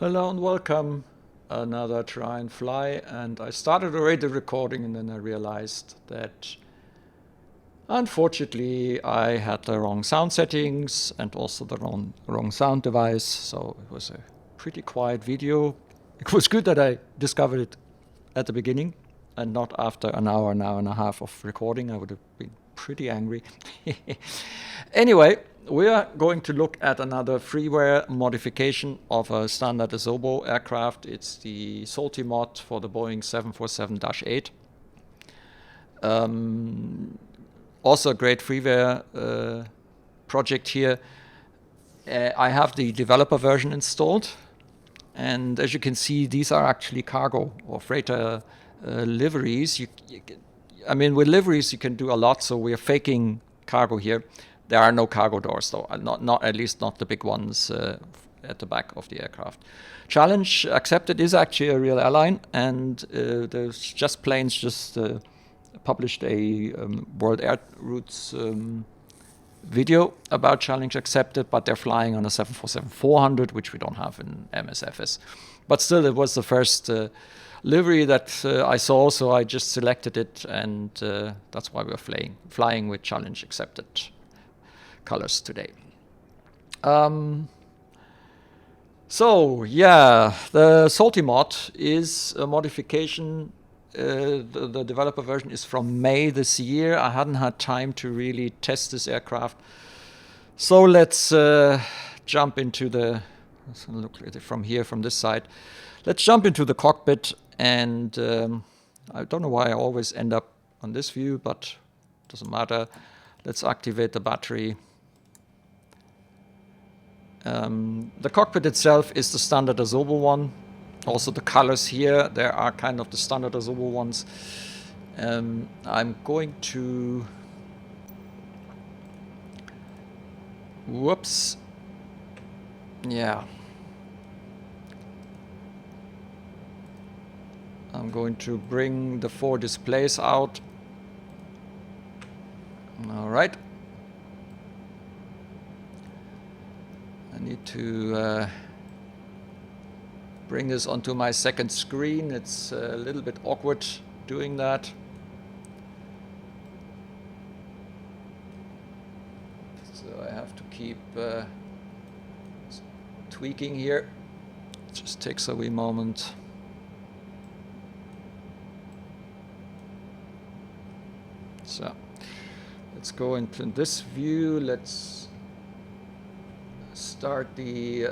Hello and welcome. Another try and fly, and I started already recording, and then I realized that unfortunately I had the wrong sound settings and also the wrong sound device. So it was a pretty quiet video. It was good that I discovered it at the beginning and not after an hour and a half of recording. I would have been pretty angry. Anyway, we are going to look at another freeware modification of a standard Asobo aircraft. It's the Salty mod for the Boeing 747-8. Also a great freeware project here. I have the developer version installed, and as you can see, these are actually cargo or freighter liveries. I mean, with liveries you can do a lot, so we are faking cargo here. There are no cargo doors, though, not at least not the big ones at the back of the aircraft. Challenge accepted is actually a real airline, and there's just planes just published a World Air Routes video about challenge accepted, but they're flying on a 747-400, which we don't have in Msfs. But still, it was the first livery that I saw, so I just selected it, and that's why we're flying with challenge accepted colors today. So yeah, the Salty mod is a modification. The developer version is from May this year. I hadn't had time to really test this aircraft. So let's jump into the, let's look at it from here, from this side. Let's jump into the cockpit, and I don't know why I always end up on this view, but it doesn't matter. Let's activate the battery. The cockpit itself is the standard Asobo one. Also the colors here, there are kind of the standard Asobo ones. I'm going to... Whoops. Yeah. I'm going to bring the 4 displays out. All right. I need to bring this onto my second screen. It's a little bit awkward doing that. So I have to keep tweaking here. It just takes a wee moment. So let's go into this view. Let's start the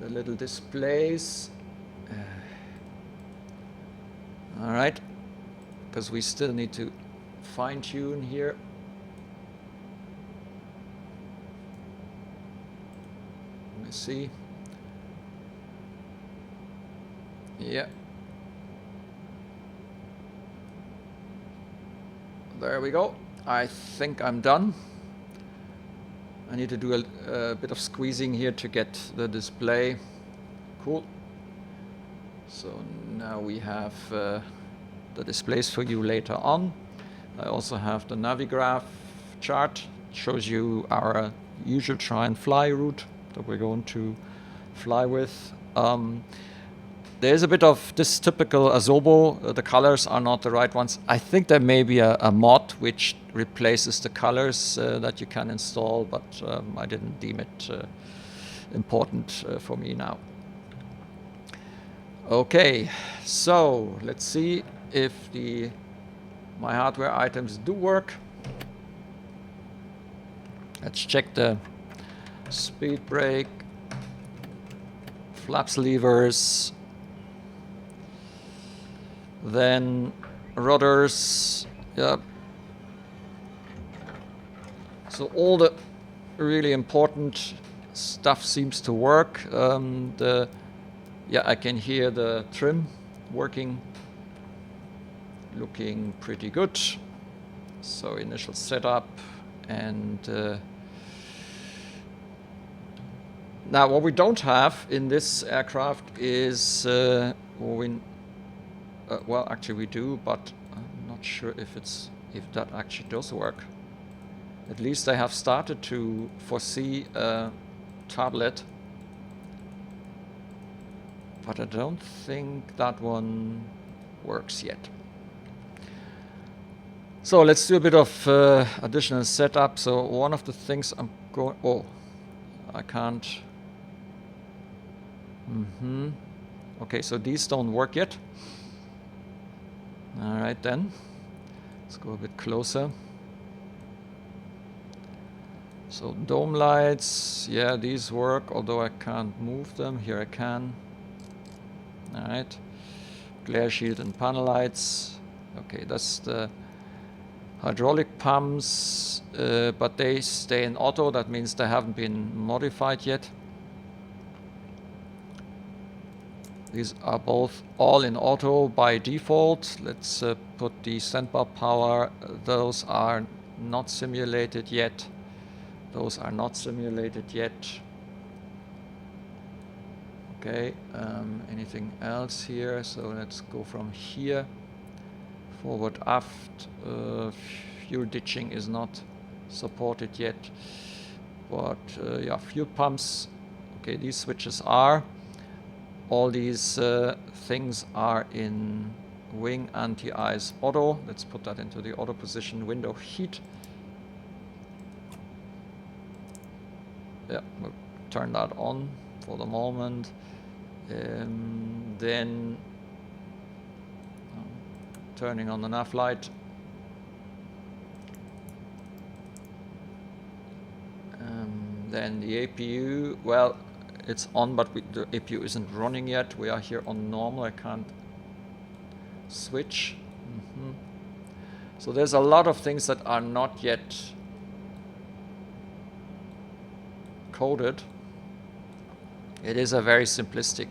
little displays. All right, because we still need to fine-tune here. Let me see. Yeah. There we go. I think I'm done. I need to do a bit of squeezing here to get the display. Cool. So now we have the displays for you later on. I also have the Navigraph chart. It shows you our usual try and fly route that we're going to fly with. There's a bit of this typical Asobo. The colors are not the right ones. I think there may be a mod which replaces the colors that you can install, but I didn't deem it important for me now. Okay, so let's see if my hardware items do work. Let's check the speed brake, flaps levers, then rudders. Yep. So all the really important stuff seems to work. Yeah, I can hear the trim working, looking pretty good. So initial setup, and now what we don't have in this aircraft is well, actually we do, but I'm not sure if that actually does work. At least they have started to foresee a tablet but I don't think that one works yet. So let's do a bit of additional setup. So one of the things I'm going... Oh, I can't... Okay, so these don't work yet. All right, then. Let's go a bit closer. So dome lights, yeah, these work, although I can't move them. Here I can. All right. Glare shield and panel lights. Okay, that's the hydraulic pumps, but they stay in auto. That means they haven't been modified yet. These are both all in auto by default. Let's put the standby power. Those are not simulated yet. Those are not simulated yet. Okay, anything else here? So let's go from here. Forward aft. Fuel ditching is not supported yet. But yeah, fuel pumps. Okay, these switches are. All these things are in wing anti-ice auto. Let's put that into the auto position. Window heat. Yeah, we'll turn that on for the moment. Then turning on the nav light. Then the APU, well, it's on, but the APU isn't running yet. We are here on normal. I can't switch. So there's a lot of things that are not yet coded. It is a very simplistic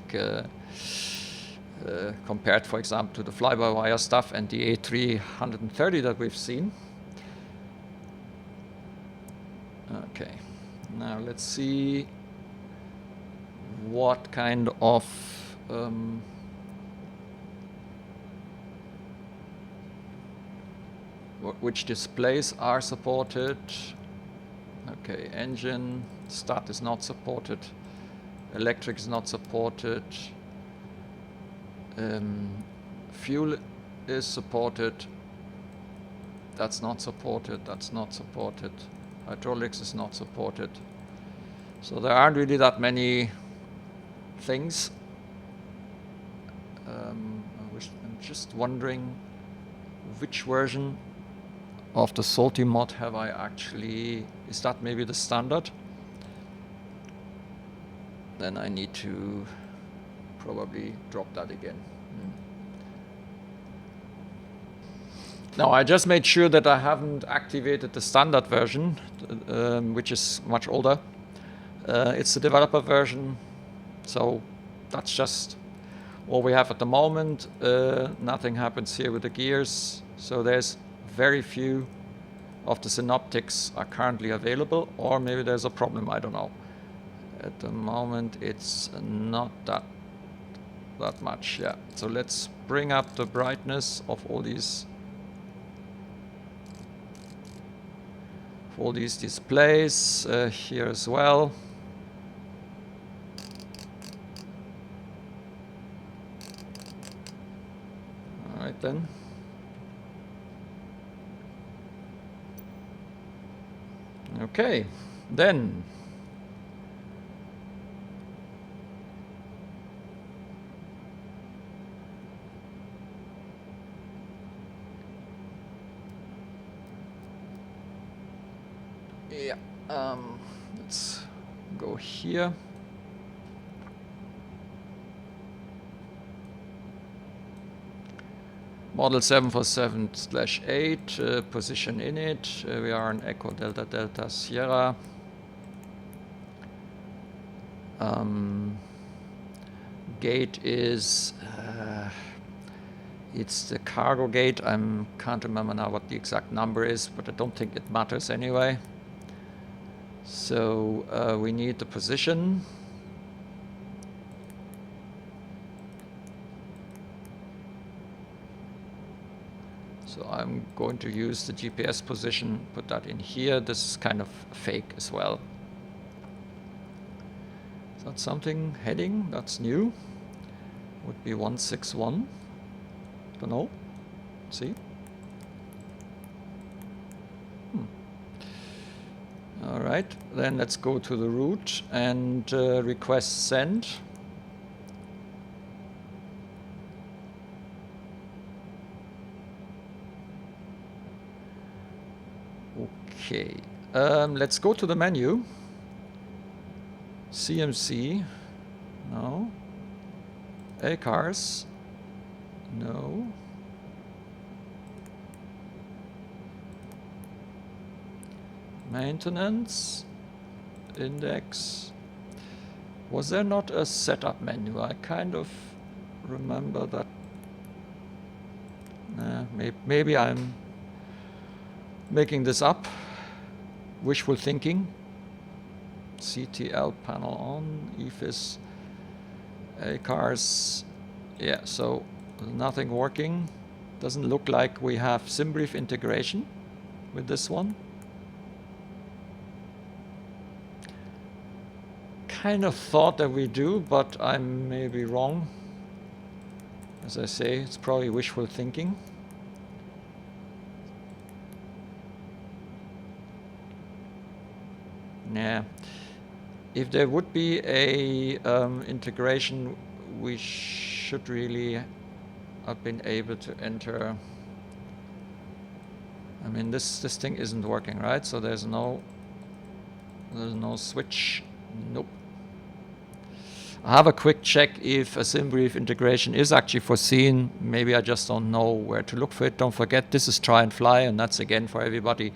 compared, for example, to the fly-by-wire stuff and the A330 that we've seen. Okay, now let's see what kind of which displays are supported. Okay, engine start is not supported. Electric is not supported. Fuel is supported. That's not supported. That's not supported. Hydraulics is not supported. So there aren't really that many things. I'm just wondering which version of the Salty mod have I actually... Is that maybe the standard? Then I need to probably drop that again. Now I just made sure that I haven't activated the standard version, which is much older. It's the developer version, so that's just what we have at the moment. Nothing happens here with the gears, so there's very few of the synoptics are currently available, or maybe there's a problem, I don't know. At the moment it's not that much, yeah. So let's bring up the brightness of all these displays here as well. All right then. Okay, then yeah, let's go here. Model 747-8, position in it. We are in Echo Delta Delta Sierra. Gate is, it's the cargo gate. I can't remember now what the exact number is, but I don't think it matters anyway. So we need the position. So I'm going to use the GPS position, put that in here. This is kind of fake as well. Is that something? Heading? That's new. would be 161. Don't know. See? All right, then let's go to the root and request send. Okay, let's go to the menu. CMC, no. A-cars, no. Maintenance, index. Was there not a setup menu? I kind of remember that. Maybe I'm making this up. Wishful thinking. CTL panel on, EFIS, A-cars. Yeah, so nothing working. Doesn't look like we have SimBrief integration with this one. Kind of thought that we do, but I may be wrong. As I say, it's probably wishful thinking. Yeah. If there would be a integration, we should really have been able to enter. I mean, this thing isn't working, right? So there's no switch. Nope. I have a quick check if a SimBrief integration is actually foreseen. Maybe I just don't know where to look for it. Don't forget, this is Try&Fly, and that's again for everybody.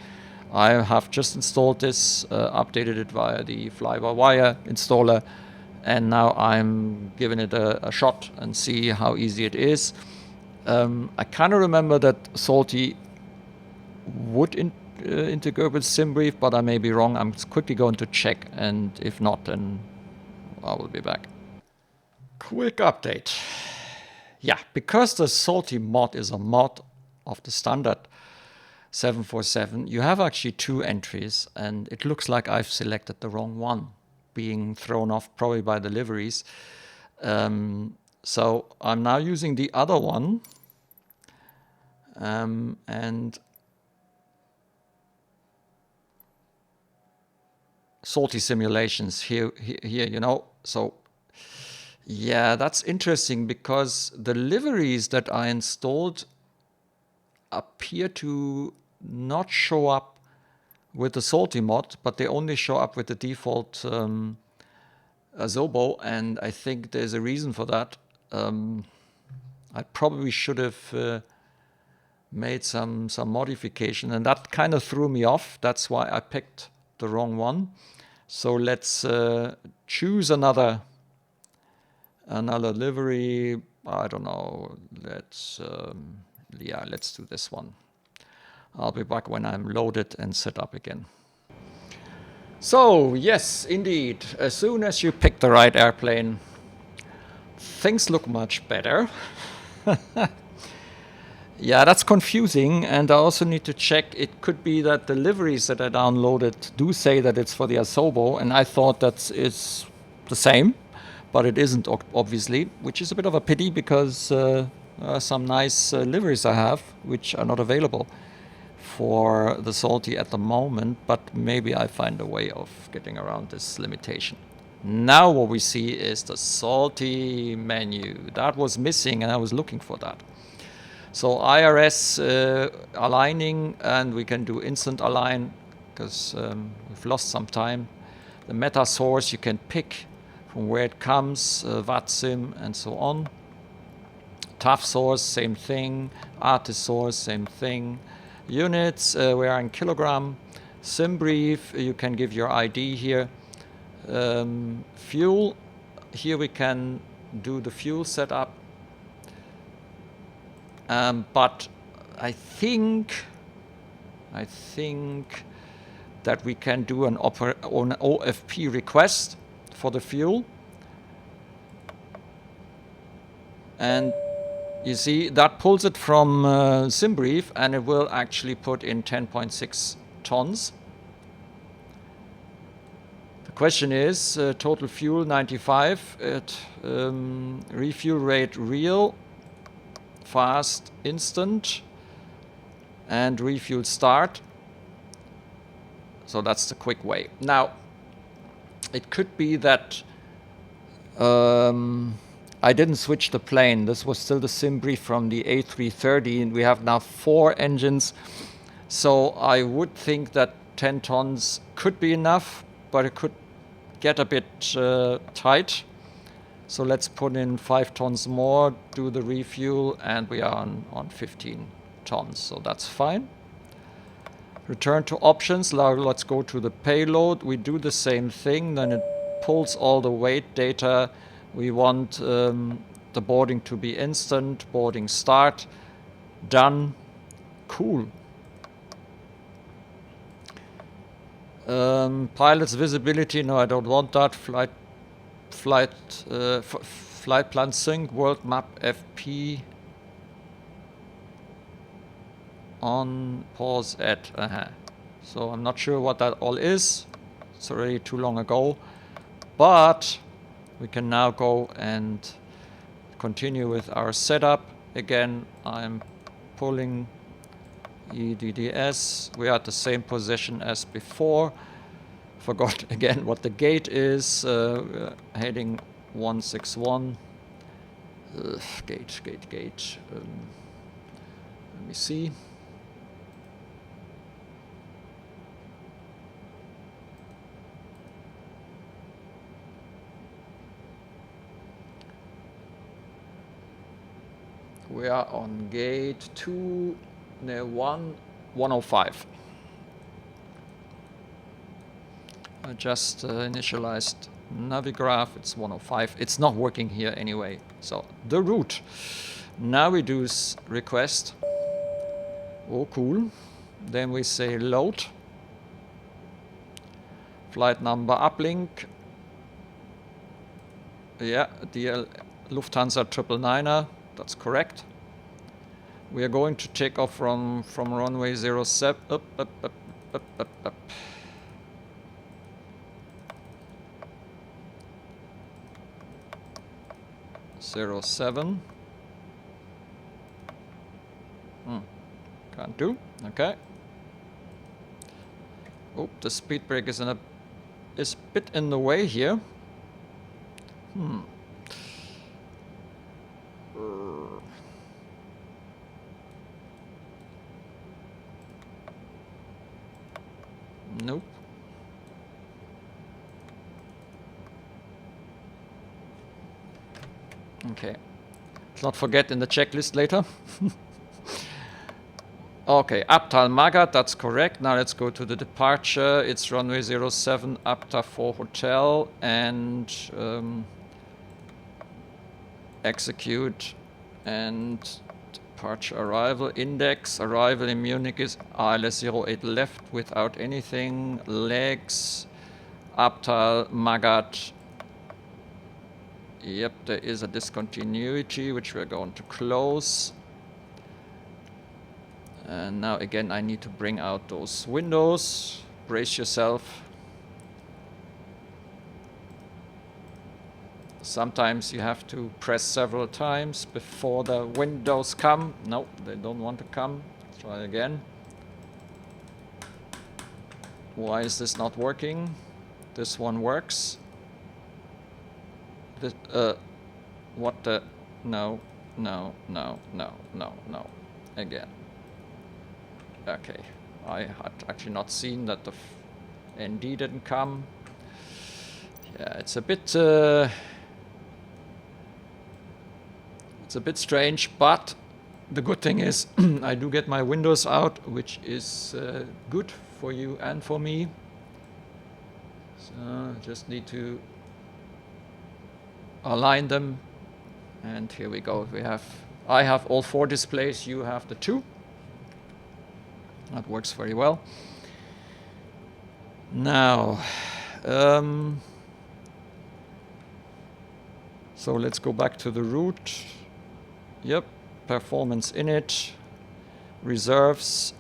I have just installed this, updated it via the fly-by-wire installer, and now I'm giving it a shot and see how easy it is. I kind of remember that Salty would integrate with SimBrief, but I may be wrong. I'm quickly going to check, and if not, then I will be back. Quick update. Yeah, because the Salty mod is a mod of the standard 747, you have actually two entries, and it looks like I've selected the wrong one, being thrown off probably by the liveries. So I'm now using the other one, and Salty simulations here, you know. So yeah, that's interesting because the liveries that I installed appear to not show up with the Salty mod, but they only show up with the default Asobo, and I think there's a reason for that. I probably should have made some modification, and that kind of threw me off. That's why I picked the wrong one. So let's choose another livery. I don't know. Let's do this one. I'll be back when I'm loaded and set up again. So yes, indeed, as soon as you pick the right airplane, things look much better. Yeah, that's confusing, and I also need to check. It could be that the liveries that I downloaded do say that it's for the Asobo, and I thought that it's the same, but it isn't, obviously, which is a bit of a pity because some nice liveries I have, which are not available for the Salty at the moment, but maybe I find a way of getting around this limitation. Now what we see is the Salty menu. That was missing, and I was looking for that. So IRS aligning, and we can do instant align because we've lost some time. The meta source you can pick from where it comes, VATSIM and so on. TAF source, same thing. Artist source, same thing. Units, we are in kilogram. SimBrief, you can give your ID here. Fuel, here we can do the fuel setup. But I think that we can do an OFP request for the fuel. And you see, that pulls it from SimBrief, and it will actually put in 10.6 tons. The question is total fuel 95 at refuel rate real, fast, instant, and refuel start. So that's the quick way. Now, it could be that I didn't switch the plane. This was still the sim brief from the A330, and we have now 4 engines. So I would think that 10 tons could be enough, but it could get a bit tight. So let's put in 5 tons more, do the refuel, and we are on 15 tons. So that's fine. Return to options. Now let's go to the payload. We do the same thing. Then it pulls all the weight data. We want the boarding to be instant. Boarding start. Done. Cool. Pilot's visibility. No, I don't want that. Flight plan sync. World map FP. On pause at. So I'm not sure what that all is. It's already too long ago. But we can now go and continue with our setup. Again, I'm pulling EDDS. We are at the same position as before. Forgot again what the gate is. Heading 161. Gate. Let me see. We are on gate 2, near 105. I just initialized Navigraph. It's 105. It's not working here anyway. So the route. Now we do request. Oh, cool. Then we say load. Flight number uplink. Yeah, DL Lufthansa 999er. That's correct. We are going to take off from runway 07. Up. 07. Can't do. Okay. Oh, the speed brake is a bit in the way here. Nope. Okay. Let's not forget in the checklist later. Okay, Abtal Magat, that's correct. Now let's go to the departure. It's runway 07, Abta 4 Hotel, and execute and departure arrival. Index, arrival in Munich is ILS 08 left without anything. Legs, Abtal Magat. Yep, there is a discontinuity which we're going to close. And now again I need to bring out those windows. Brace yourself. Sometimes you have to press several times before the windows come. No, they don't want to come. Let's try again. Why is this not working? This one works. This, what the? No. Again. Okay, I had actually not seen that the ND didn't come. Yeah, it's a bit strange, but the good thing is I do get my windows out, which is good for you and for me. So just need to align them, and here we go. I have all 4 displays. You have the 2. That works very well. Now, so let's go back to the route. Yep, performance in it. Reserves.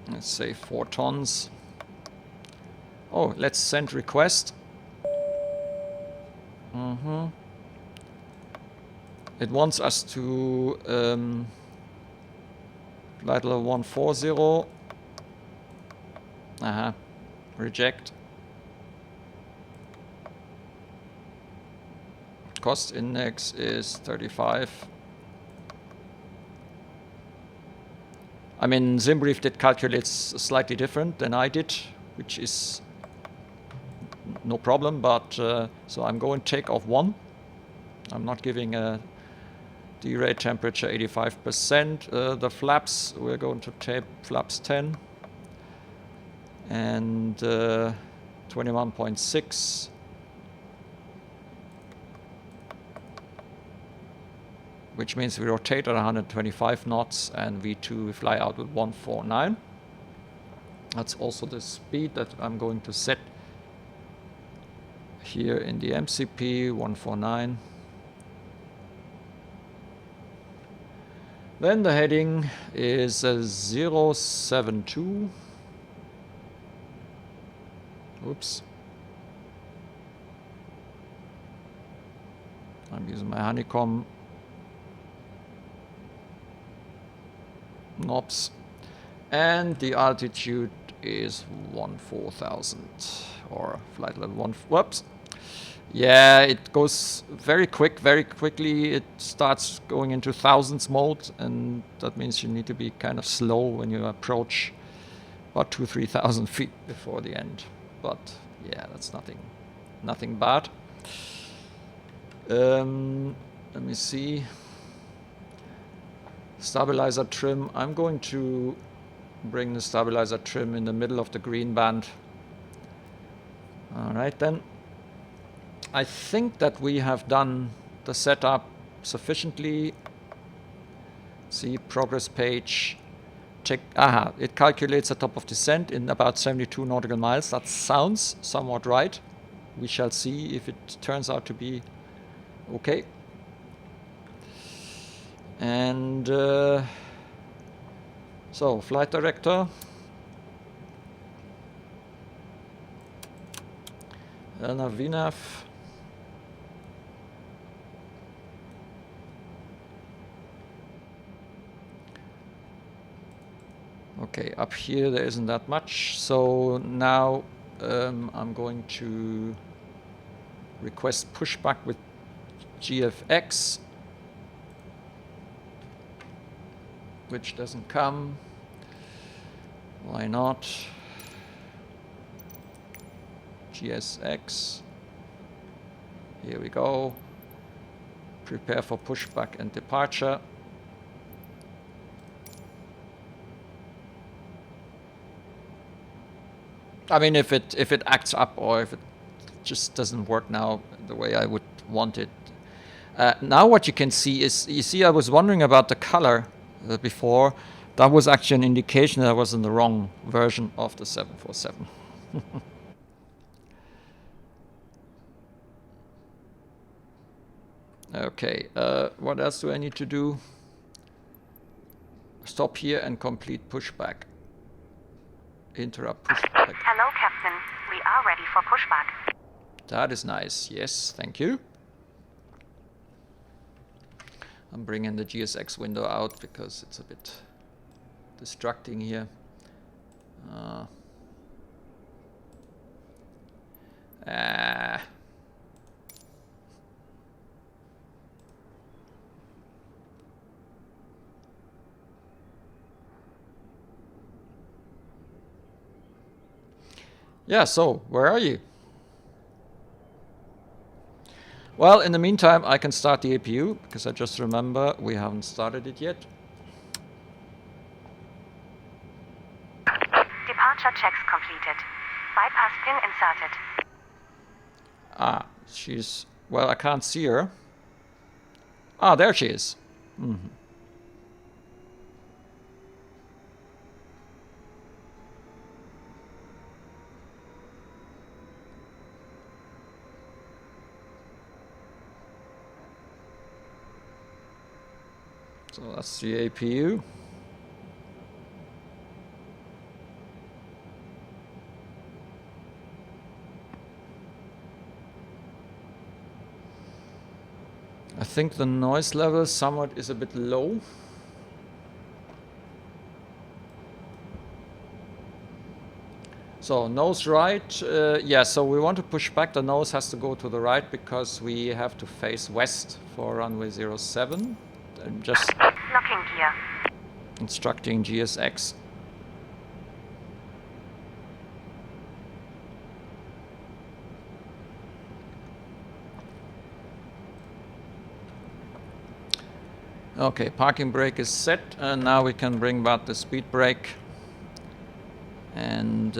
Let's say 4 tons. Oh, let's send request. It wants us to flight level 140. Reject. Cost index is 35. I mean, Zimbrief did calculates slightly different than I did, which is no problem, but so I'm going to take off 1. I'm not giving a derate temperature 85%. The flaps, we're going to tape flaps 10 and 21.6. Which means we rotate at 125 knots and V2 we fly out with 149. That's also the speed that I'm going to set here in the MCP, 149. Then the heading is 072. Oops. I'm using my honeycomb knobs. And the altitude is 14,000 or flight level 1. Whoops. Yeah, it goes very quickly. It starts going into thousands mode, and that means you need to be kind of slow when you approach about 2,000-3,000 feet before the end. But yeah, that's nothing bad. Let me see. Stabilizer trim. I'm going to bring the stabilizer trim in the middle of the green band. All right then. I think that we have done the setup sufficiently. See, progress page. Check. It calculates the top of descent in about 72 nautical miles. That sounds somewhat right. We shall see if it turns out to be okay. And so, flight director. Elna Vinav. Okay, up here there isn't that much. So now I'm going to request pushback with GFX, which doesn't come. Why not? GSX. Here we go. Prepare for pushback and departure. I mean, if it acts up or if it just doesn't work now the way I would want it. Now what you can see is, you see, I was wondering about the color before. That was actually an indication that I was in the wrong version of the 747. Okay, what else do I need to do? Stop here and complete pushback. Interrupt pushback. Hello, Captain. We are ready for pushback. That is nice. Yes, thank you. I'm bringing the GSX window out because it's a bit distracting here. Yeah, so where are you? Well, in the meantime, I can start the APU because I just remember we haven't started it yet. Departure checks completed. Bypass pin inserted. She's... well, I can't see her. Ah, there she is. So that's the APU. I think the noise level somewhat is a bit low. So nose right, yeah, so we want to push back. The nose has to go to the right because we have to face west for runway 07. I'm just Locking gear. instructing GSX. Okay, parking brake is set, and now we can bring back the speed brake. And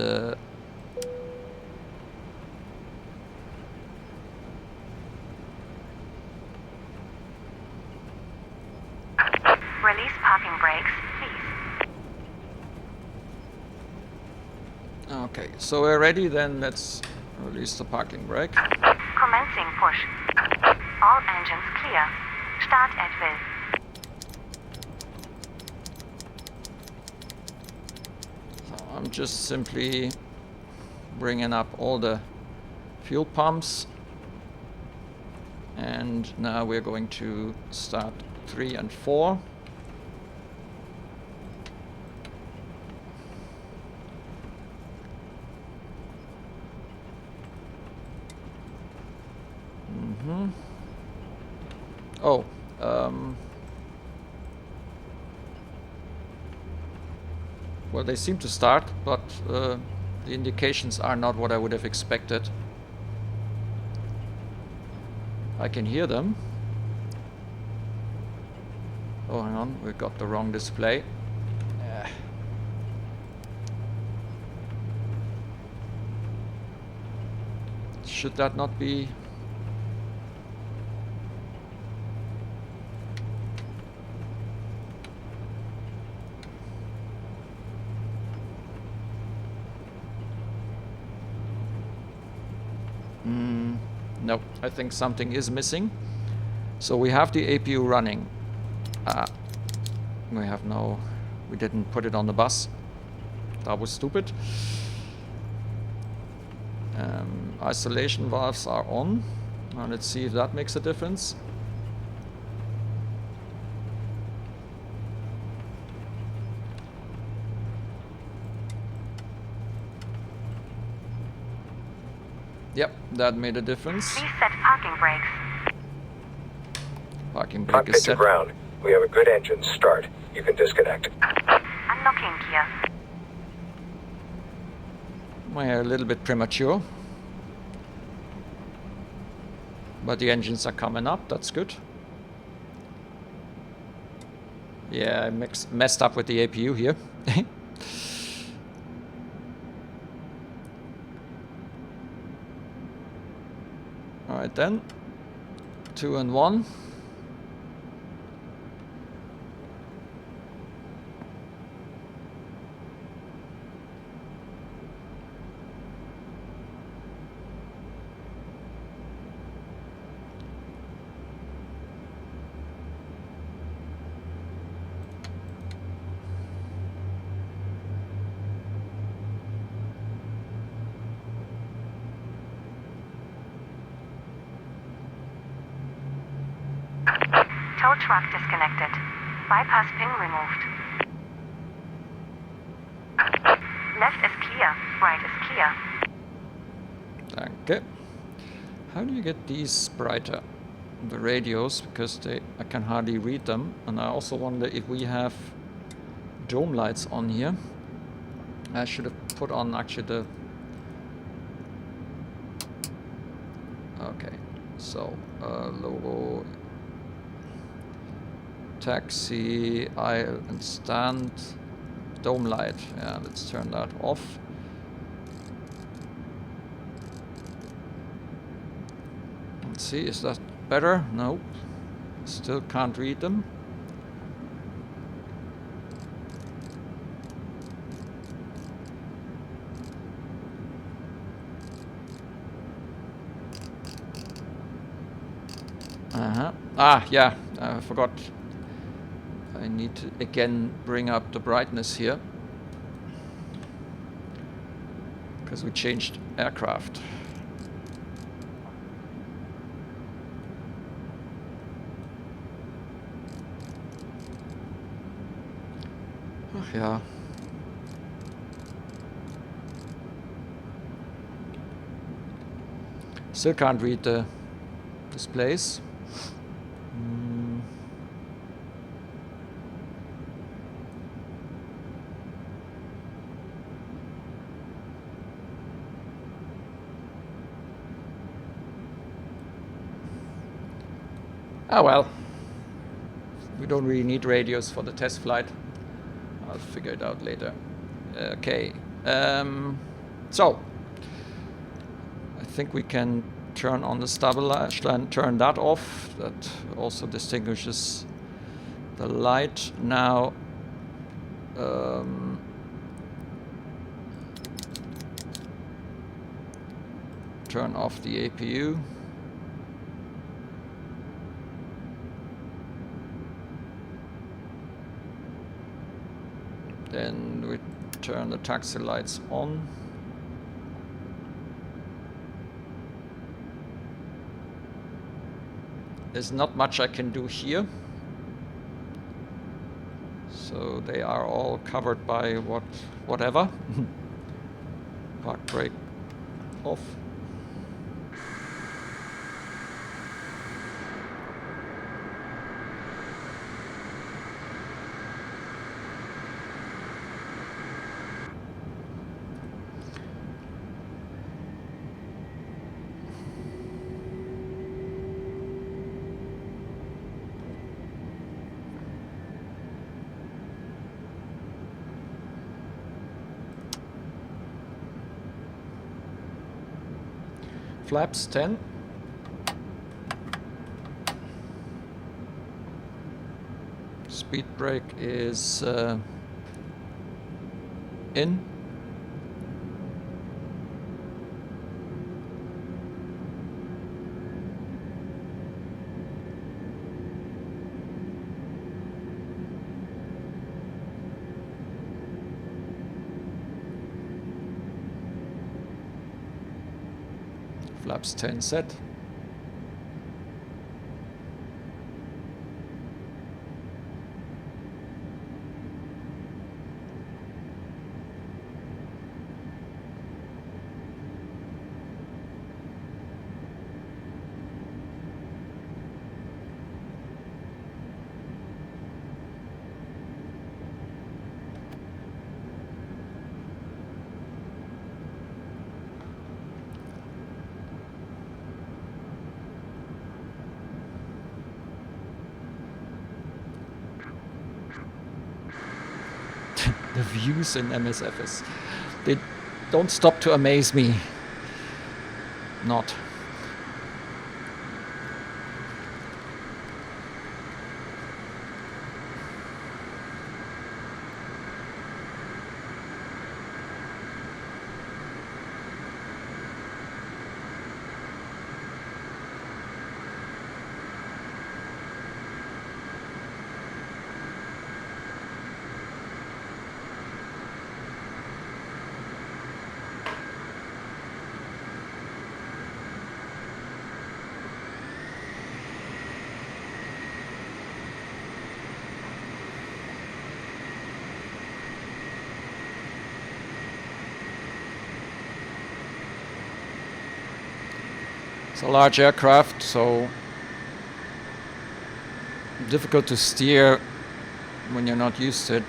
Release parking brakes, please. okay, so we're ready, then let's release the parking brake. Commencing push. All engines clear. Start at will. So I'm just simply bringing up all the fuel pumps. And now we're going to start 3 and 4. Oh, well, they seem to start, but the indications are not what I would have expected. I can hear them. Oh, hang on, we got the wrong display. Should that not be? No, I think something is missing. So we have the APU running. We didn't put it on the bus. That was stupid. Isolation valves are on. Now let's see if that makes a difference. Yep, that made a difference. Please set parking brakes. Parking brake Cockpit is to set. ground. We have a good engine. Start. You can disconnect. Unlocking gear. We're a little bit premature. But the engines are coming up, that's good. Yeah, I messed up with the APU here. Alright then. 2 and 1. Tow truck disconnected. Bypass pin removed. Left is clear. Right is clear. Danke. How do you get these brighter? The radios, because I can hardly read them. And I also wonder if we have dome lights on here. I should have put on actually the... Okay, so logo, taxi, aisle and stand, dome light. Yeah, let's turn that off. Let's see, is that better? Nope. Still can't read them. Ah, yeah, I forgot. I need to again bring up the brightness here. Because we changed aircraft. Ach ja. Still can't read the displays. Ah well. We don't really need radios for the test flight. I'll figure it out later. Okay. So I think we can turn on the stabilizer and turn that off. That also distinguishes the light. Now turn off the APU. Then we turn the taxi lights on. There's not much I can do here. So they are all covered by whatever. Park brake off. Flaps 10. Speed brake is in. Flaps 10 set. The views in Msfs. They don't stop to amaze me. Not. It's a large aircraft, so difficult to steer when you're not used to it.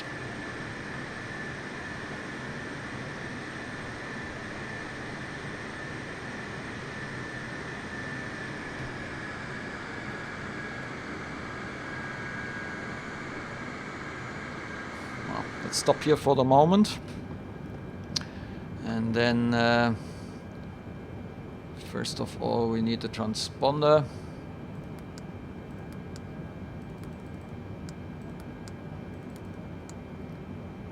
Well, let's stop here for the moment. And then first of all, we need the transponder.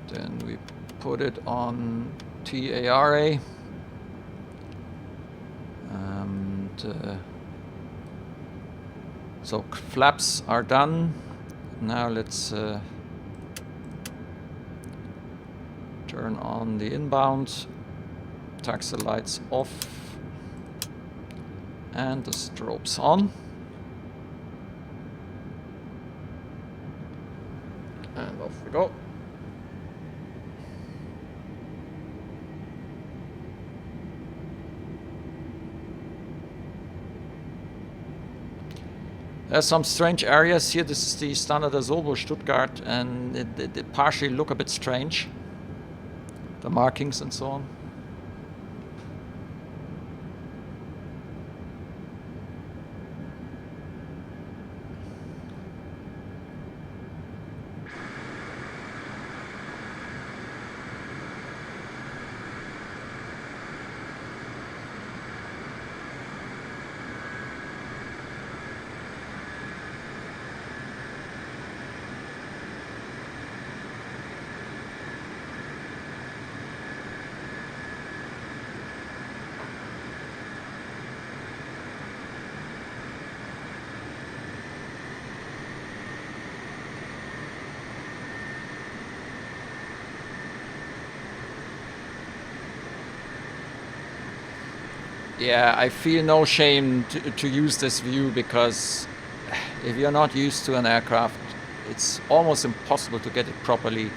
Then we put it on TARA. And so flaps are done. Now let's turn on the inbound. Taxi lights off. And the strobes on. And off we go. There's some strange areas here. This is the standard Asobo Stuttgart, and it partially look a bit strange. The markings and so on. Yeah, I feel no shame to use this view, because if you're not used to an aircraft, it's almost impossible to get it properly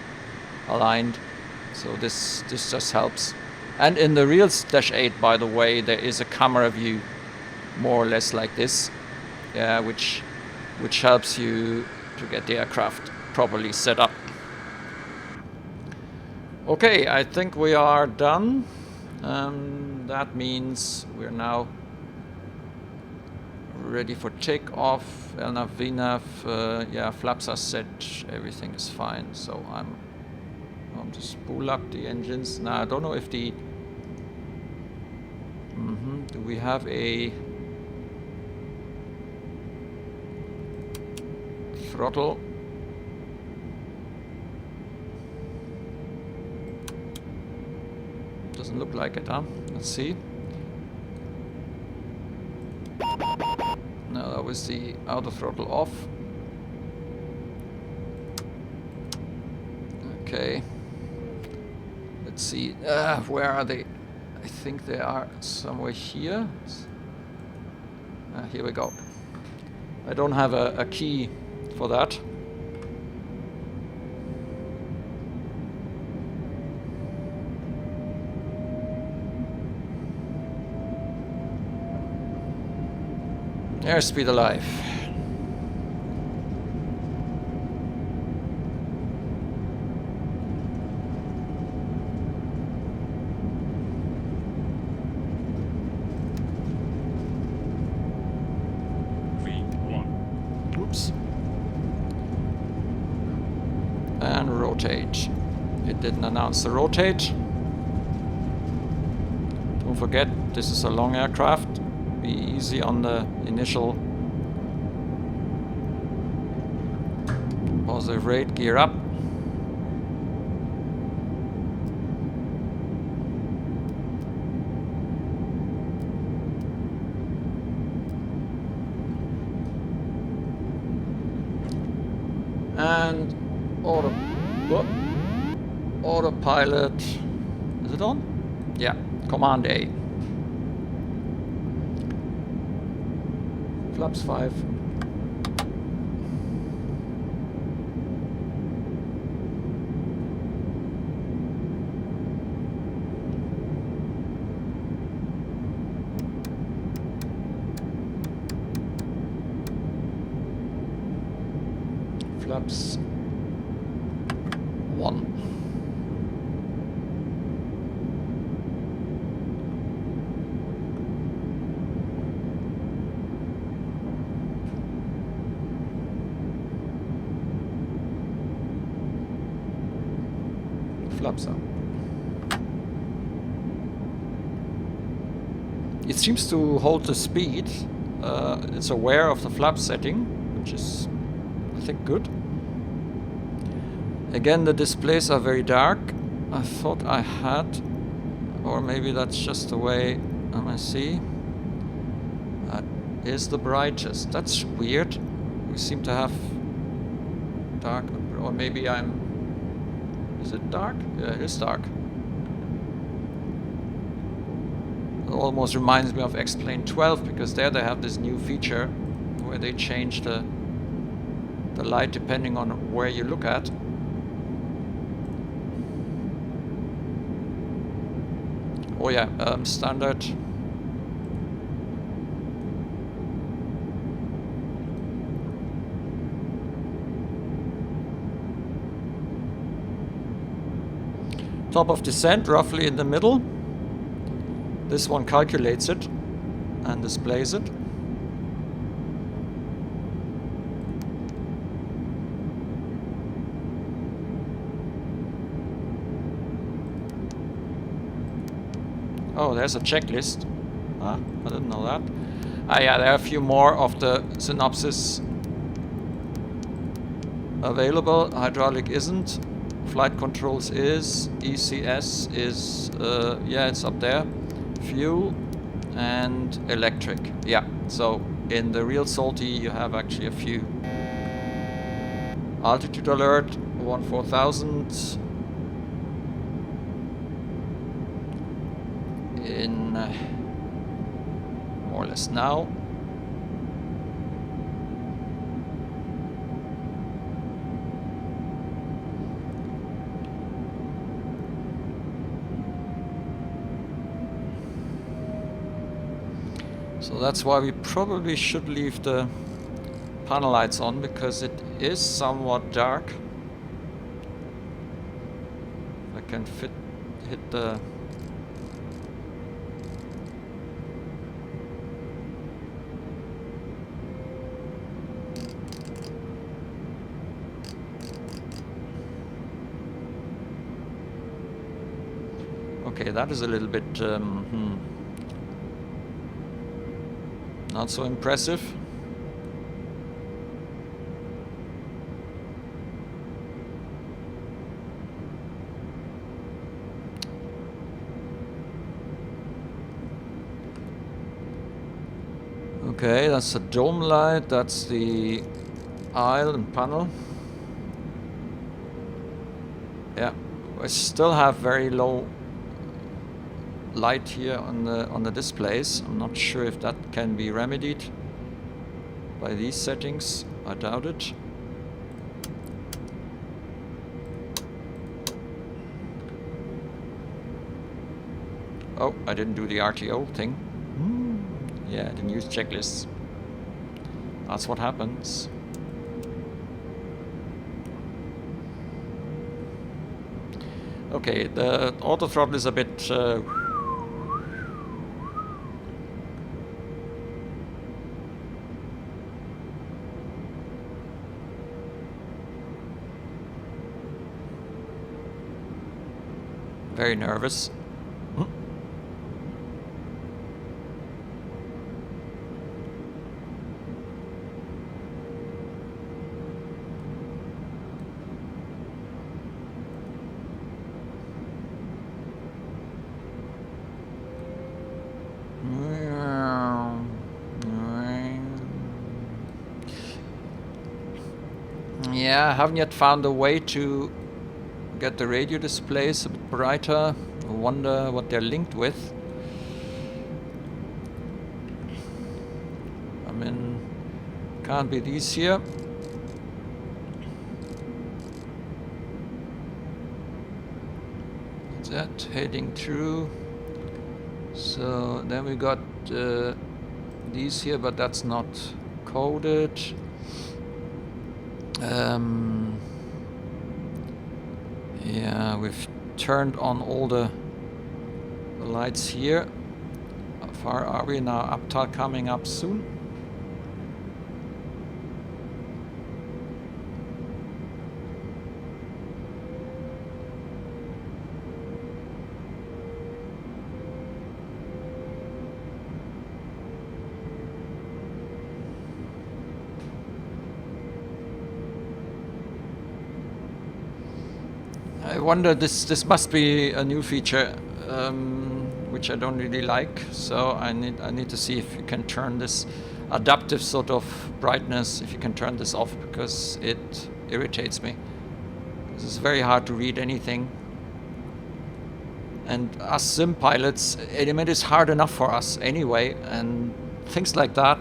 aligned. So this just helps. And in the real Dash 8, by the way, there is a camera view, more or less like this, yeah, which helps you to get the aircraft properly set up. Okay, I think we are done. That means we're now ready for takeoff. LNAV, VNAV, yeah, flaps are set, everything is fine. So I'm going to spool up the engines. Now I don't know if the... do we have a throttle? Doesn't look like it, huh? Let's see. No, that was the auto throttle off. Okay. Let's see. Where are they? I think they are somewhere here. Here we go. I don't have a key for that. Airspeed alive. V1. Oops. And rotate. It didn't announce the rotate. Don't forget, this is a long aircraft. Be easy on the initial positive rate, gear up. And autopilot, is it on? Yeah, Command A. Flaps 5. Flaps 1. Flaps up. It seems to hold the speed. It's aware of the flap setting, which is, I think, good. Again, the displays are very dark. I thought I had, or maybe that's just the way. Let me see. That is the brightest. That's weird. We seem to have dark, or maybe I'm... Is it dark? Yeah, it is dark. It almost reminds me of X-Plane 12, because there they have this new feature where they change the light depending on where you look at. Oh yeah, standard. Top of descent, roughly in the middle. This one calculates it and displays it. Oh, there's a checklist. Ah, I didn't know that. Ah, yeah, there are a few more of the synopsis available. Hydraulic isn't. Flight controls is. ECS is, yeah, it's up there. Fuel and electric. Yeah, so in the real salty you have actually a few. Altitude alert, 14,000. In more or less now. So that's why we probably should leave the panel lights on, because it is somewhat dark. I can hit the okay, that is a little bit not so impressive. Okay, that's the dome light, that's the aisle and panel. Yeah, I still have very low light here on the displays. I'm not sure if that can be remedied by these settings. I doubt it. Oh, I didn't do the RTO thing. Yeah, I didn't use checklists. That's what happens. Okay, the auto throttle is a bit very nervous. Yeah, I haven't yet found a way to get the radio displays a bit brighter. I wonder what they're linked with. I mean, can't be these here. Is that heading through? So then we got these here, but that's not coded. Yeah, we've turned on all the lights here. How far are we now? Uptime coming up soon. I wonder, this must be a new feature, which I don't really like. So I need to see if you can turn this adaptive sort of brightness, if you can turn this off, because it irritates me. This is very hard to read anything. And us sim pilots, Element is hard enough for us anyway, and things like that,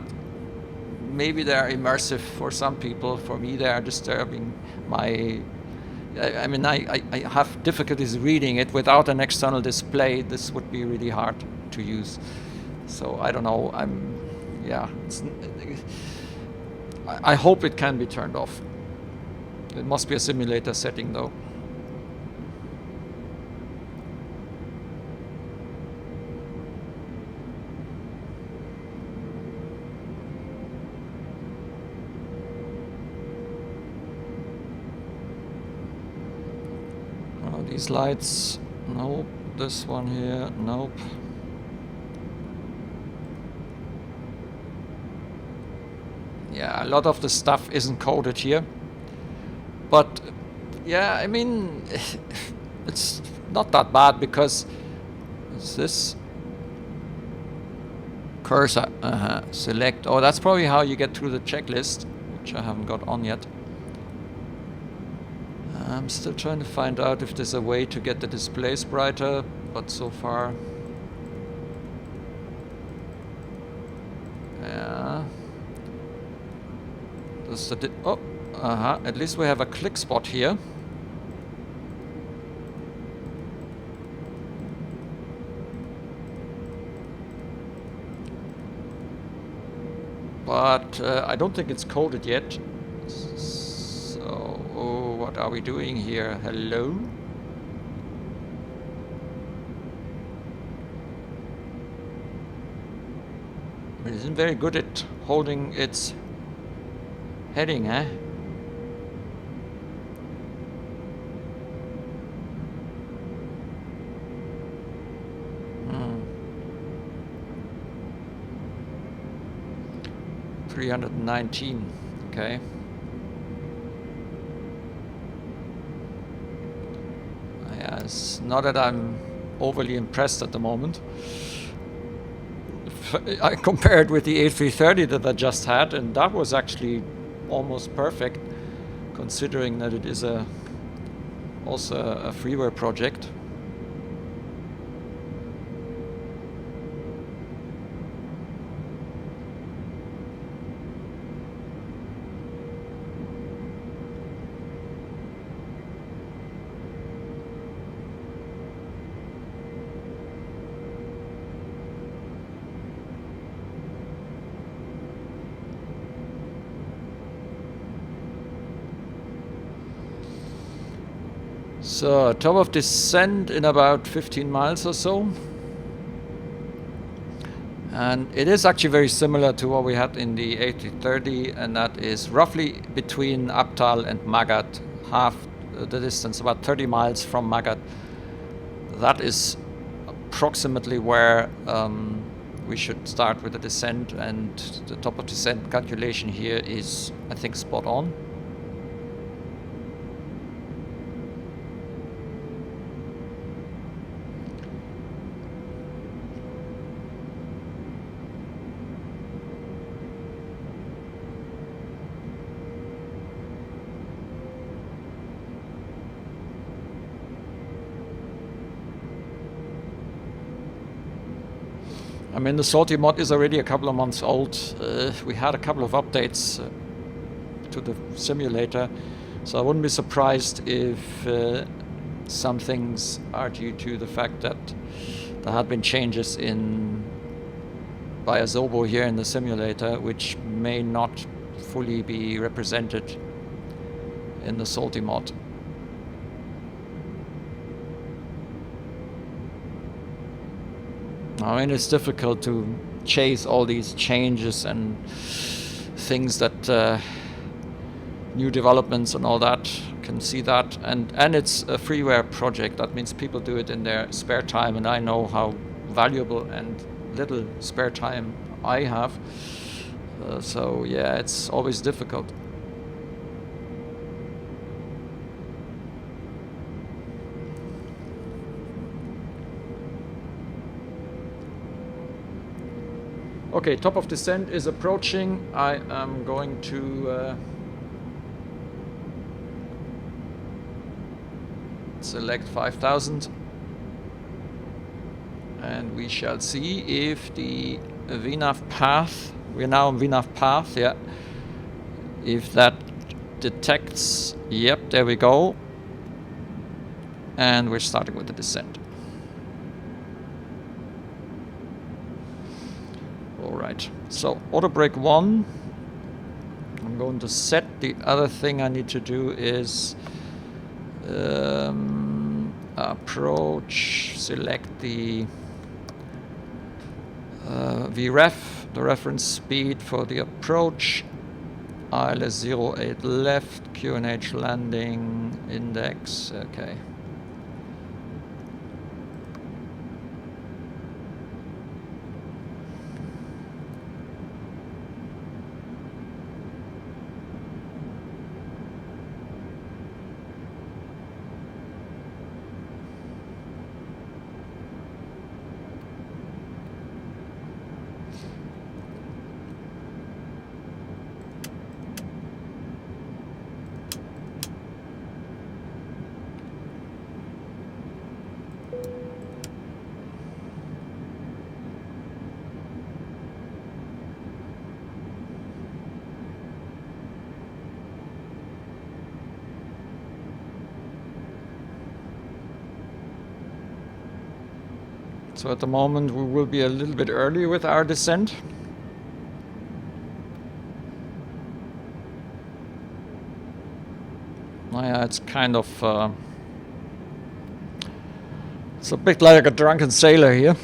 maybe they're immersive for some people. For me, they are disturbing. I mean, I have difficulties reading it without an external display. This would be really hard to use. So I don't know. I hope it can be turned off. It must be a simulator setting, though. Oh, these lights, nope. This one here, nope. Yeah, a lot of the stuff isn't coded here. But yeah, I mean, it's not that bad because is this cursor, select. Oh, that's probably how you get through the checklist, which I haven't got on yet. I'm still trying to find out if there's a way to get the displays brighter, but so far, yeah. Does the oh, at least we have a click spot here. But I don't think it's coded yet. So, oh, what are we doing here? Hello? It isn't very good at holding its heading, eh? Hmm. 319, okay. Yeah, it's not that I'm overly impressed at the moment. I compared with the A330 that I just had, and that was actually almost perfect, considering that it is also a freeware project. So, top of descent in about 15 miles or so. And it is actually very similar to what we had in the A330, and that is roughly between Abtal and Magat, half the distance, about 30 miles from Magat. That is approximately where we should start with the descent, and the top of descent calculation here is, I think, spot on. I mean, the Salty mod is already a couple of months old. We had a couple of updates to the simulator, so I wouldn't be surprised if some things are due to the fact that there had been changes by Asobo here in the simulator, which may not fully be represented in the Salty mod. I mean, it's difficult to chase all these changes and things that new developments and all that. Can see that, and it's a freeware project. That means people do it in their spare time, and I know how valuable and little spare time I have. So yeah, it's always difficult. Okay, top of descent is approaching. I am going to select 5000, and we shall see if the VNAV path, we're now on VNAV path, yeah, if that detects, yep, there we go, and we're starting with the descent. Alright, so auto brake 1, I'm going to set. The other thing I need to do is approach, select the VREF, the reference speed for the approach, ILS 08 left, QNH landing, index, okay. So at the moment we will be a little bit early with our descent. Yeah, it's kind of it's a bit like a drunken sailor here.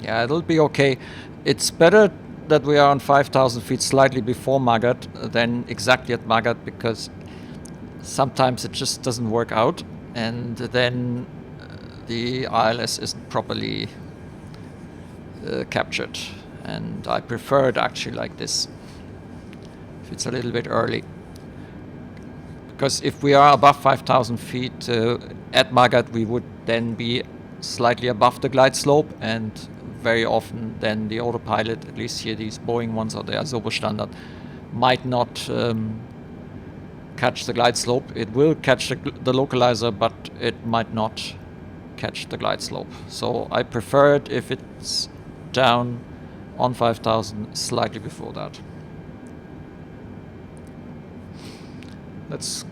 Yeah, it'll be okay. It's better that we are on 5,000 feet slightly before Magat than exactly at Magat, because sometimes it just doesn't work out, and then the ILS isn't properly captured. And I prefer it actually like this, if it's a little bit early. Because if we are above 5,000 feet at Magat, we would then be slightly above the glide slope, and very often then the autopilot, at least here these Boeing ones or the Asobo standard, might not catch the glide slope. It will catch the localizer, but it might not catch the glide slope. So I prefer it if it's down on 5,000 slightly before that. Let's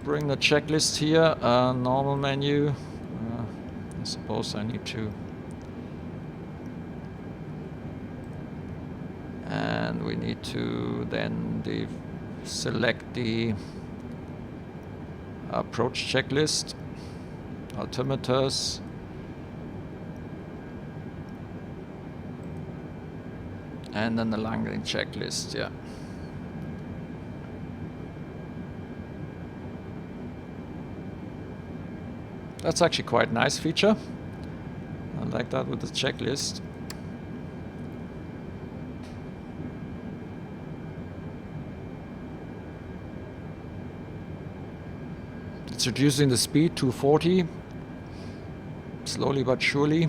bring the checklist here, normal menu. I suppose I need to. And we need to then select the approach checklist, altimeters, and then the landing checklist. Yeah. That's actually quite a nice feature. I like that with the checklist. It's reducing the speed to 40, slowly but surely.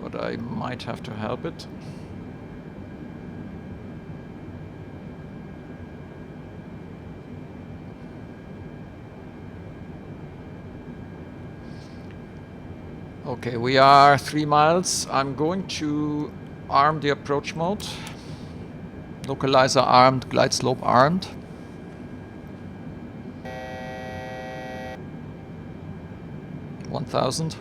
But I might have to help it. Okay, we are 3 miles. I'm going to arm the approach mode. Localizer armed, glide slope armed. $1,000.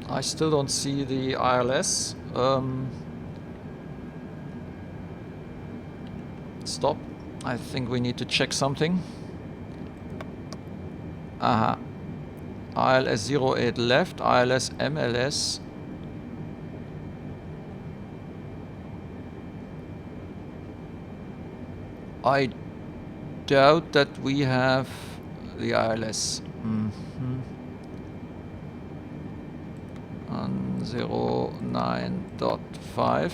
I still don't see the ILS. Stop. I think we need to check something. Aha. ILS 08 left, ILS MLS. I doubt that we have the ILS. On 09.5.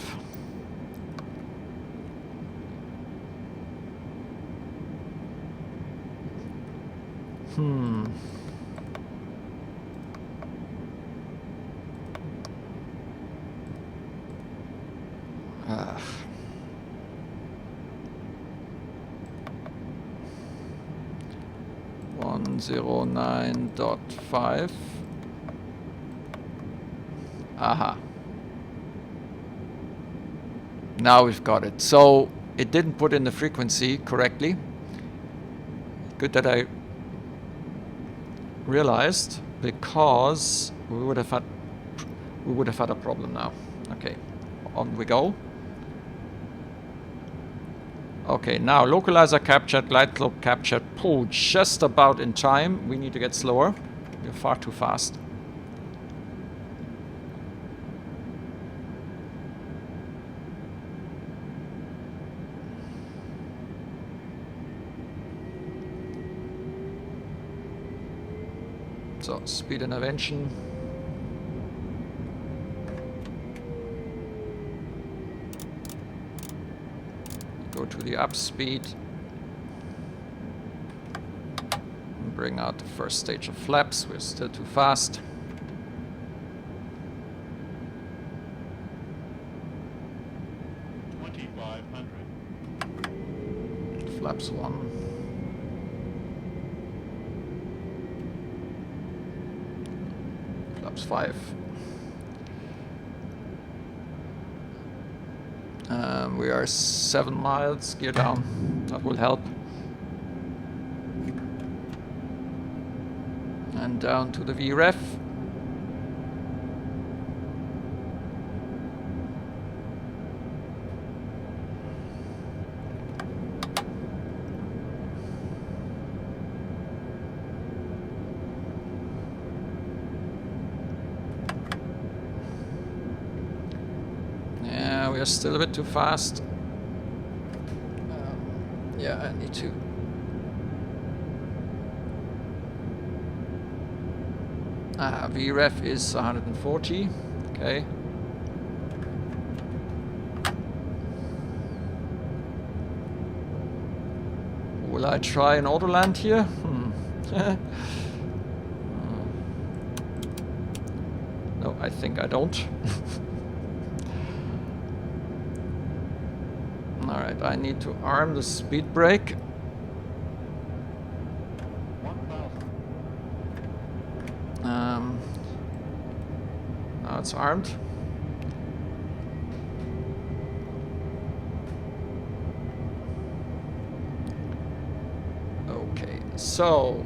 Ah. 109.5. Aha. Now we've got it. So it didn't put in the frequency correctly. Good that I realized, because we would have had we would have had a problem now. Okay, on we go. Okay, now localizer captured, glide slope captured. Oh, just about in time. We need to get slower. We're far too fast. So, speed intervention. Go to the up speed. And bring out the first stage of flaps. We're still too fast. Flaps 1. Flaps 5. We are 7 miles, gear down. That will help. And down to the VREF. Yeah, we are still a bit too fast. Yeah, I need to. VREF is 140. Okay. Will I try an autoland here? No, I think I don't. Alright, I need to arm the speed brake. Now it's armed. Okay, so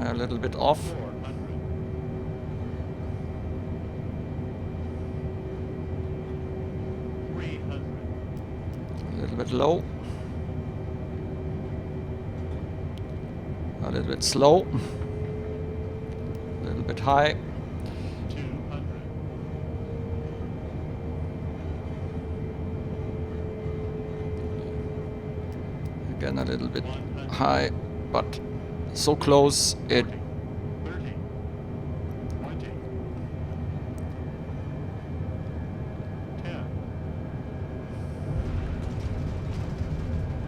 a little bit off. A little bit low. A little bit slow. A little bit high. Again a little bit high, but so close it.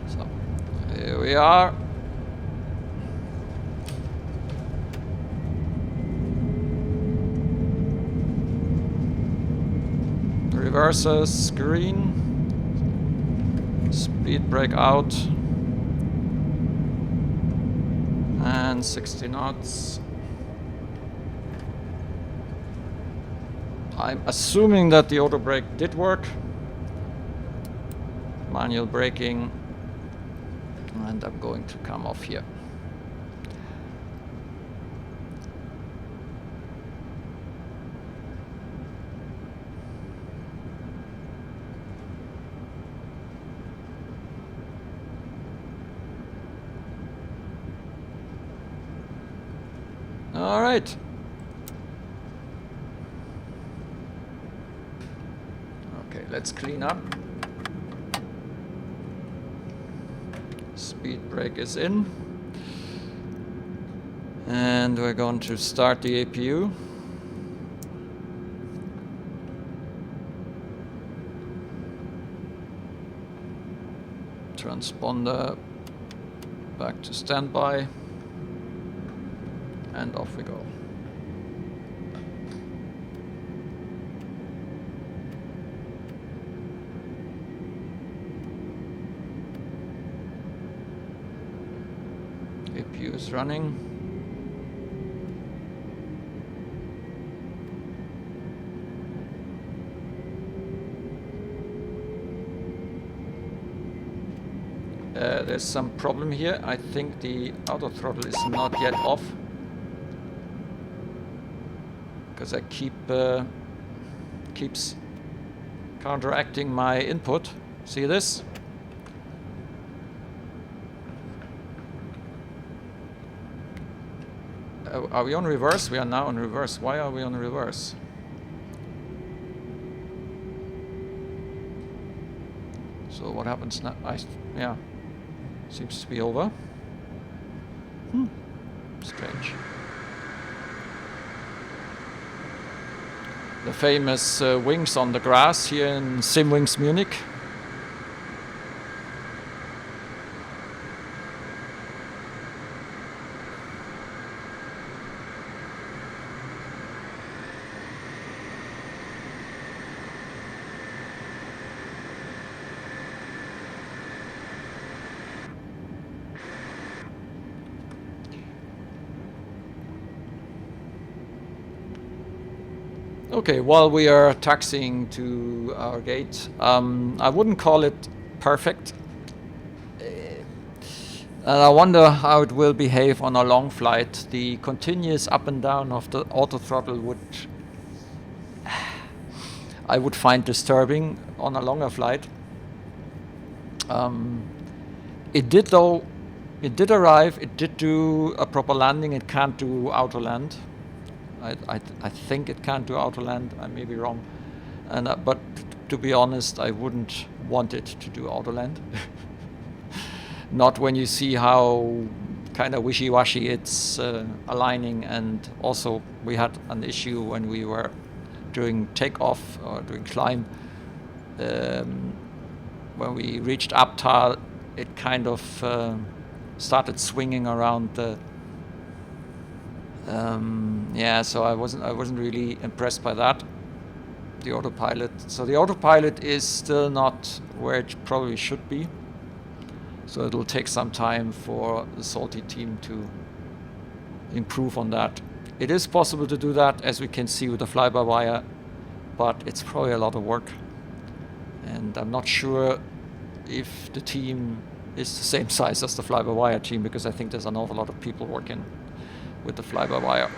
So here we are. Reverses green. Speed brake out. And 60 knots. I'm assuming that the auto brake did work. Manual braking. And I'm going to come off here. All right. Okay, let's clean up. Speed brake is in. And we're going to start the APU. Transponder back to standby. And off we go. CPU is running. There's some problem here. I think the auto throttle is not yet off because I keeps counteracting my input. See this? Are we on reverse? We are now on reverse. Why are we on reverse? So what happens now? Yeah, seems to be over. Strange. The famous wings on the grass here in Simwings Munich. Okay, while we are taxiing to our gate, I wouldn't call it perfect. And I wonder how it will behave on a long flight. The continuous up and down of the auto throttle I would find disturbing on a longer flight. It did arrive, it did do a proper landing, it can't do autoland. I think it can't do autoland, I may be wrong. But to be honest, I wouldn't want it to do autoland. Not when you see how kind of wishy-washy it's aligning, and also we had an issue when we were doing takeoff or doing climb. When we reached Abtal, it kind of started swinging around the yeah, so I wasn't really impressed by that, the autopilot. So the autopilot is still not where it probably should be. So it'll take some time for the Salty team to improve on that. It is possible to do that, as we can see with the fly-by-wire, but it's probably a lot of work. And I'm not sure if the team is the same size as the fly-by-wire team, because I think there's an awful lot of people working with the fly-by-wire.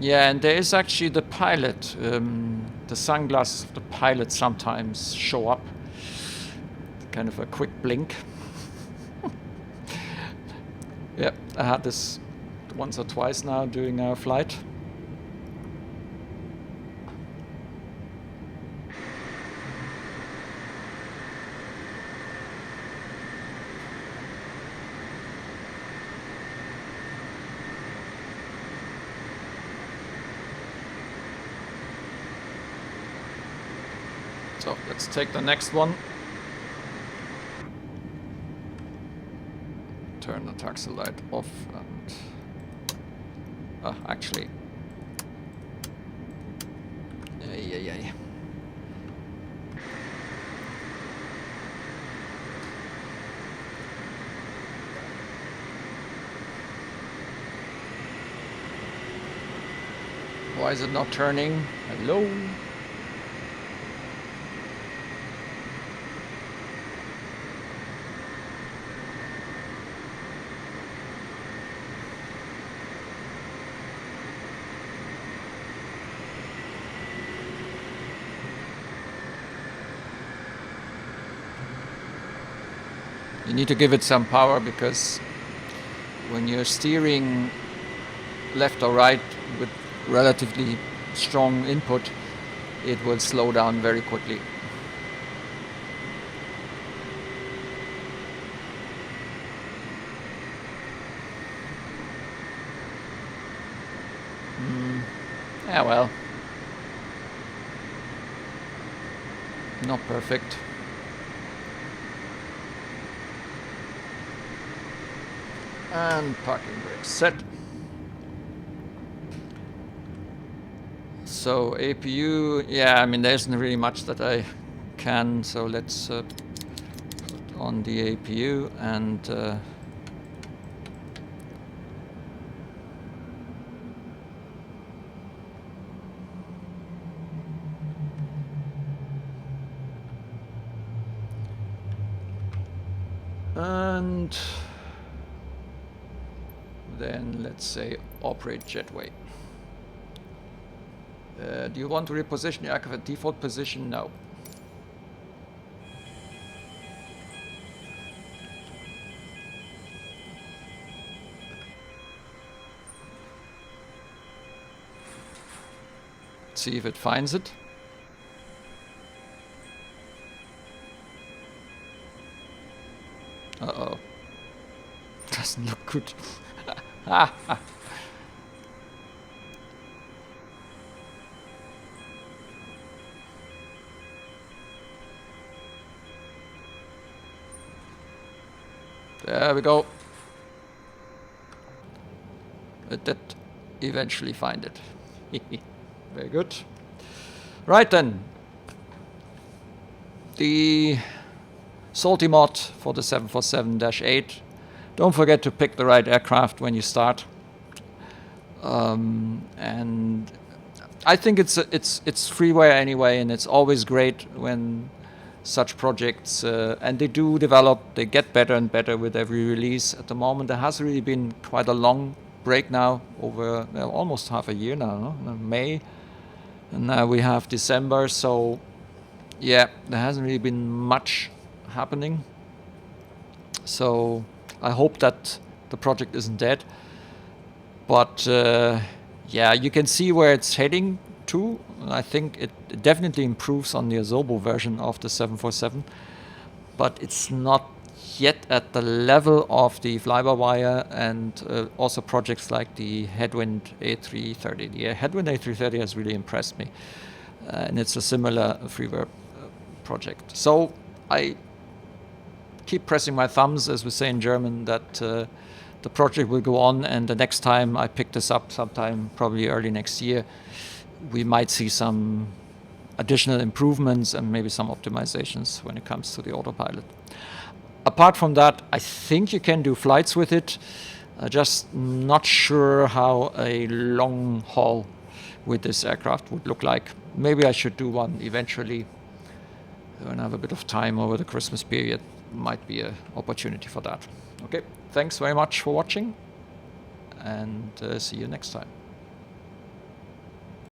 Yeah, and there is actually the pilot. The sunglasses of the pilot sometimes show up. Kind of a quick blink. Yeah, I had this once or twice now during our flight. So let's take the next one. Turn the taxi light off and actually, yeah. Why is it not turning? Hello? You need to give it some power, because when you're steering left or right with relatively strong input, it will slow down very quickly. Yeah, well, not perfect. And parking brake set. So APU, yeah, I mean, there isn't really much that I can, so let's put on the APU and then let's say operate jetway. Do you want to reposition the aircraft at default position? No. Let's see if it finds it. Uh-oh. Doesn't look good. There we go. It did eventually find it. Very good. Right then. The salty mod for the 747-8. Don't forget to pick the right aircraft when you start. And I think it's freeware anyway, and it's always great when such projects, and they do develop, they get better and better with every release. At the moment, there has really been quite a long break now, over almost half a year now, no? May, and now we have December, so yeah, there hasn't really been much happening. So I hope that the project isn't dead, but yeah, you can see where it's heading to. I think it definitely improves on the Asobo version of the 747, but it's not yet at the level of the fly-by-wire and also projects like the Headwind A330. The Headwind A330 has really impressed me, and it's a similar freeware project. So I keep pressing my thumbs, as we say in German, that the project will go on, and the next time I pick this up, sometime probably early next year, we might see some additional improvements and maybe some optimizations when it comes to the autopilot. Apart from that, I think you can do flights with it. Just not sure how a long haul with this aircraft would look like. Maybe I should do one eventually when I have a bit of time over the Christmas period. Might be an opportunity for that. Okay, thanks very much for watching, and see you next time.